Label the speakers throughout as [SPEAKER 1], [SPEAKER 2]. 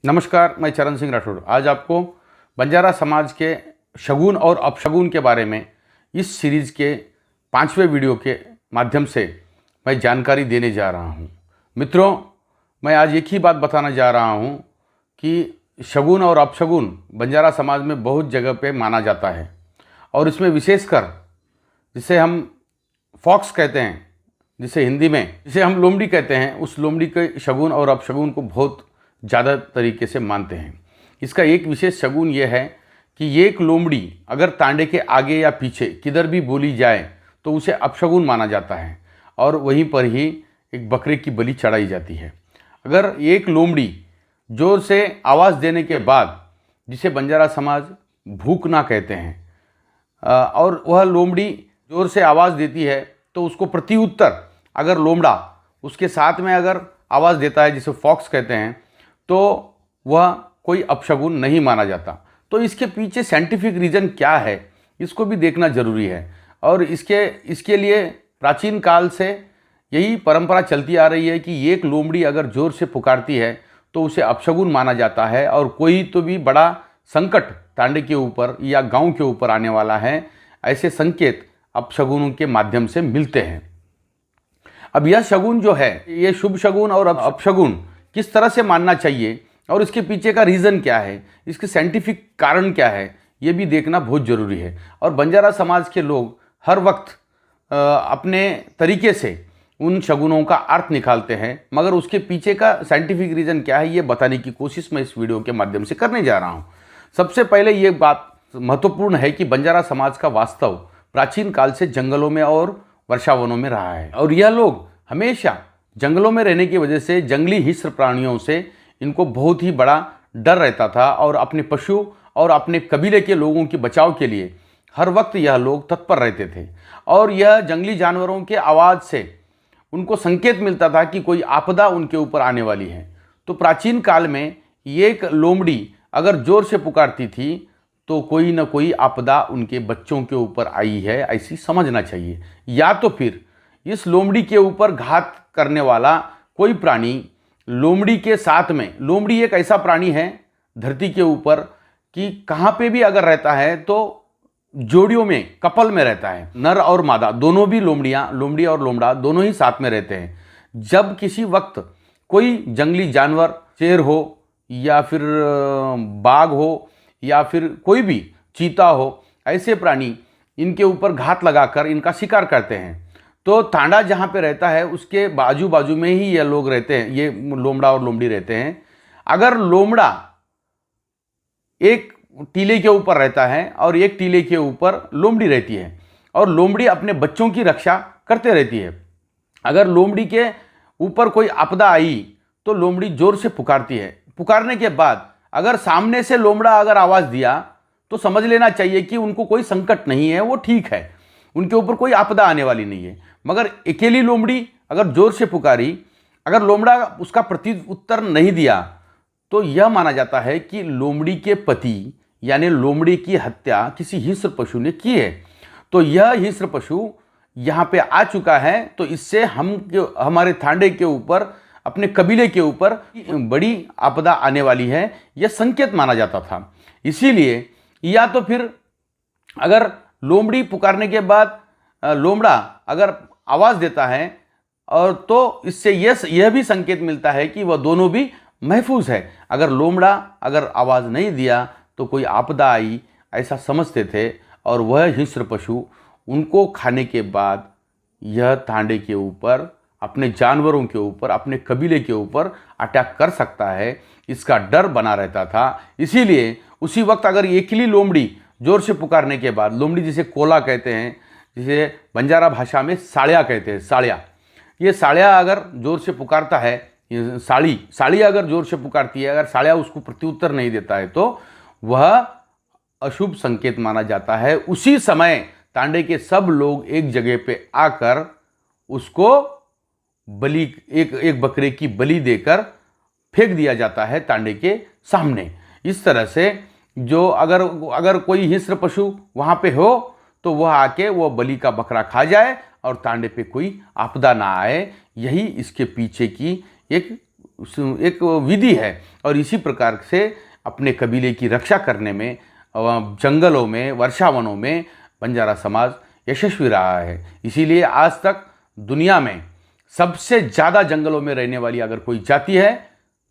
[SPEAKER 1] नमस्कार, मैं चरण सिंह राठौड़। आज आपको बंजारा समाज के शगुन और अपशगुन के बारे में इस सीरीज़ के 5वें वीडियो के माध्यम से मैं जानकारी देने जा रहा हूं। मित्रों, मैं आज एक ही बात बताना जा रहा हूं कि शगुन और अपशगुन बंजारा समाज में बहुत जगह पे माना जाता है और इसमें विशेषकर जिसे हम फॉक्स कहते हैं, जिसे हिंदी में जिसे हम लोमड़ी कहते हैं, उस लोमड़ी के शगुन और अपशगुन को बहुत ज़्यादा तरीके से मानते हैं। इसका एक विशेष शगुन यह है कि ये एक लोमड़ी अगर तांडे के आगे या पीछे किधर भी बोली जाए तो उसे अपशगुन माना जाता है और वहीं पर ही एक बकरे की बलि चढ़ाई जाती है। अगर एक लोमड़ी जोर से आवाज़ देने के बाद, जिसे बंजारा समाज भूकना कहते हैं, और वह लोमड़ी जोर से आवाज़ देती है तो उसको प्रत्युत्तर अगर लोमड़ा उसके साथ में अगर आवाज़ देता है, जिसे फॉक्स कहते हैं, तो वह कोई अपशगुन नहीं माना जाता। तो इसके पीछे साइंटिफिक रीज़न क्या है, इसको भी देखना ज़रूरी है। और इसके लिए प्राचीन काल से यही परंपरा चलती आ रही है कि एक लोमड़ी अगर ज़ोर से पुकारती है तो उसे अपशगुन माना जाता है और कोई तो भी बड़ा संकट तांडे के ऊपर या गांव के ऊपर आने वाला है, ऐसे संकेत अपशगुनों के माध्यम से मिलते हैं। अब यह शगुन जो है, ये शुभ शगुन और अपशगुन किस तरह से मानना चाहिए और इसके पीछे का रीज़न क्या है, इसके साइंटिफिक कारण क्या है, ये भी देखना बहुत ज़रूरी है। और बंजारा समाज के लोग हर वक्त अपने तरीके से उन शगुनों का अर्थ निकालते हैं, मगर उसके पीछे का साइंटिफिक रीज़न क्या है ये बताने की कोशिश मैं इस वीडियो के माध्यम से करने जा रहा हूँ। सबसे पहले ये बात महत्वपूर्ण है कि बंजारा समाज का वास्तव प्राचीन काल से जंगलों में और वर्षावनों में रहा है और यह लोग हमेशा जंगलों में रहने की वजह से जंगली हिंस्र प्राणियों से इनको बहुत ही बड़ा डर रहता था और अपने पशु और अपने कबीले के लोगों के बचाव के लिए हर वक्त यह लोग तत्पर रहते थे। और यह जंगली जानवरों के आवाज़ से उनको संकेत मिलता था कि कोई आपदा उनके ऊपर आने वाली है। तो प्राचीन काल में एक लोमड़ी अगर जोर से पुकारती थी तो कोई ना कोई आपदा उनके बच्चों के ऊपर आई है, ऐसी समझना चाहिए। या तो फिर इस लोमड़ी के ऊपर घात करने वाला कोई प्राणी लोमड़ी के साथ में, लोमड़ी एक ऐसा प्राणी है धरती के ऊपर कि कहाँ पे भी अगर रहता है तो जोड़ियों में, कपल में रहता है। नर और मादा दोनों भी लोमड़ी और लोमड़ा दोनों ही साथ में रहते हैं। जब किसी वक्त कोई जंगली जानवर, शेर हो या फिर बाघ हो या फिर कोई भी चीता हो, ऐसे प्राणी इनके ऊपर घात लगाकर इनका शिकार करते हैं, तो तांडा जहाँ पे रहता है उसके बाजू बाजू में ही ये लोग रहते हैं, ये लोमड़ा और लोमड़ी रहते हैं। अगर लोमड़ा एक टीले के ऊपर रहता है और एक टीले के ऊपर लोमड़ी रहती है और लोमड़ी अपने बच्चों की रक्षा करते रहती है, अगर लोमड़ी के ऊपर कोई आपदा आई तो लोमड़ी जोर से पुकारती है। पुकारने के बाद अगर सामने से लोमड़ा अगर आवाज़ दिया तो समझ लेना चाहिए कि उनको कोई संकट नहीं है, वो ठीक है, उनके ऊपर कोई आपदा आने वाली नहीं है। मगर अकेली लोमड़ी अगर जोर से पुकारी, अगर लोमड़ा उसका प्रत्युत्तर नहीं दिया तो यह माना जाता है कि लोमड़ी के पति यानी लोमड़ी की हत्या किसी हिंस्र पशु ने की है। तो यह हिंस्र पशु यहाँ पे आ चुका है, तो इससे हमारे थांडे के ऊपर, अपने कबीले के ऊपर बड़ी आपदा आने वाली है, यह संकेत माना जाता था। इसीलिए या तो फिर अगर लोमड़ी पुकारने के बाद लोमड़ा अगर आवाज़ देता है और तो इससे यह भी संकेत मिलता है कि वह दोनों भी महफूज है। अगर लोमड़ा अगर आवाज़ नहीं दिया तो कोई आपदा आई, ऐसा समझते थे और वह हिंस्र पशु उनको खाने के बाद यह तांडे के ऊपर, अपने जानवरों के ऊपर, अपने कबीले के ऊपर अटैक कर सकता है, इसका डर बना रहता था। इसीलिए उसी वक्त अगर अकेली लोमड़ी जोर से पुकारने के बाद, लोमड़ी जिसे कोला कहते हैं, जिसे बंजारा भाषा में साड़िया कहते हैं, साड़िया, ये साड़िया अगर जोर से पुकारता है, साड़ी अगर जोर से पुकारती है, अगर साड़िया उसको प्रत्युत्तर नहीं देता है तो वह अशुभ संकेत माना जाता है। उसी समय तांडे के सब लोग एक जगह पे आकर उसको बलि, एक बकरे की बलि देकर फेंक दिया जाता है तांडे के सामने। इस तरह से जो अगर कोई हिंस्र पशु वहाँ पे हो तो वह आके वो बलि का बकरा खा जाए और तांडे पे कोई आपदा ना आए। यही इसके पीछे की एक एक विधि है और इसी प्रकार से अपने कबीले की रक्षा करने में जंगलों में, वर्षावनों में बंजारा समाज यशस्वी रहा है। इसीलिए आज तक दुनिया में सबसे ज़्यादा जंगलों में रहने वाली अगर कोई जाति है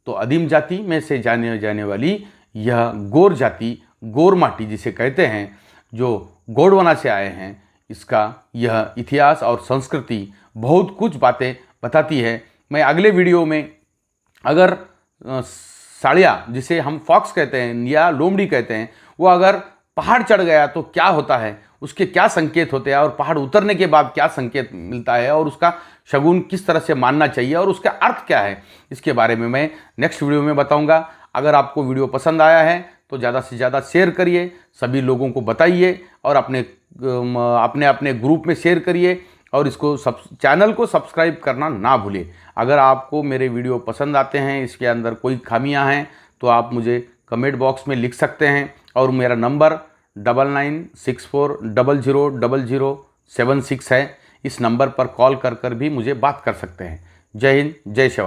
[SPEAKER 1] तो आदिम जाति में से जाने जाने वाली यह गोर जाति, गोर माटी जिसे कहते हैं, जो गोंडवाना से आए हैं, इसका यह इतिहास और संस्कृति बहुत कुछ बातें बताती है। मैं अगले वीडियो में अगर साड़िया जिसे हम फॉक्स कहते हैं या लोमड़ी कहते हैं, वो अगर पहाड़ चढ़ गया तो क्या होता है, उसके क्या संकेत होते हैं और पहाड़ उतरने के बाद क्या संकेत मिलता है और उसका शगुन किस तरह से मानना चाहिए और उसका अर्थ क्या है, इसके बारे में मैं नेक्स्ट वीडियो में बताऊंगा। अगर आपको वीडियो पसंद आया है तो ज़्यादा से ज़्यादा शेयर करिए, सभी लोगों को बताइए और अपने ग्रुप में शेयर करिए और इसको चैनल को सब्सक्राइब करना ना भूलिए। अगर आपको मेरे वीडियो पसंद आते हैं, इसके अंदर कोई खामियां हैं तो आप मुझे कमेंट बॉक्स में लिख सकते हैं और मेरा नंबर 9964000076 है। इस नंबर पर कॉल कर भी मुझे बात कर सकते हैं। जय हिंद, जय शिवा।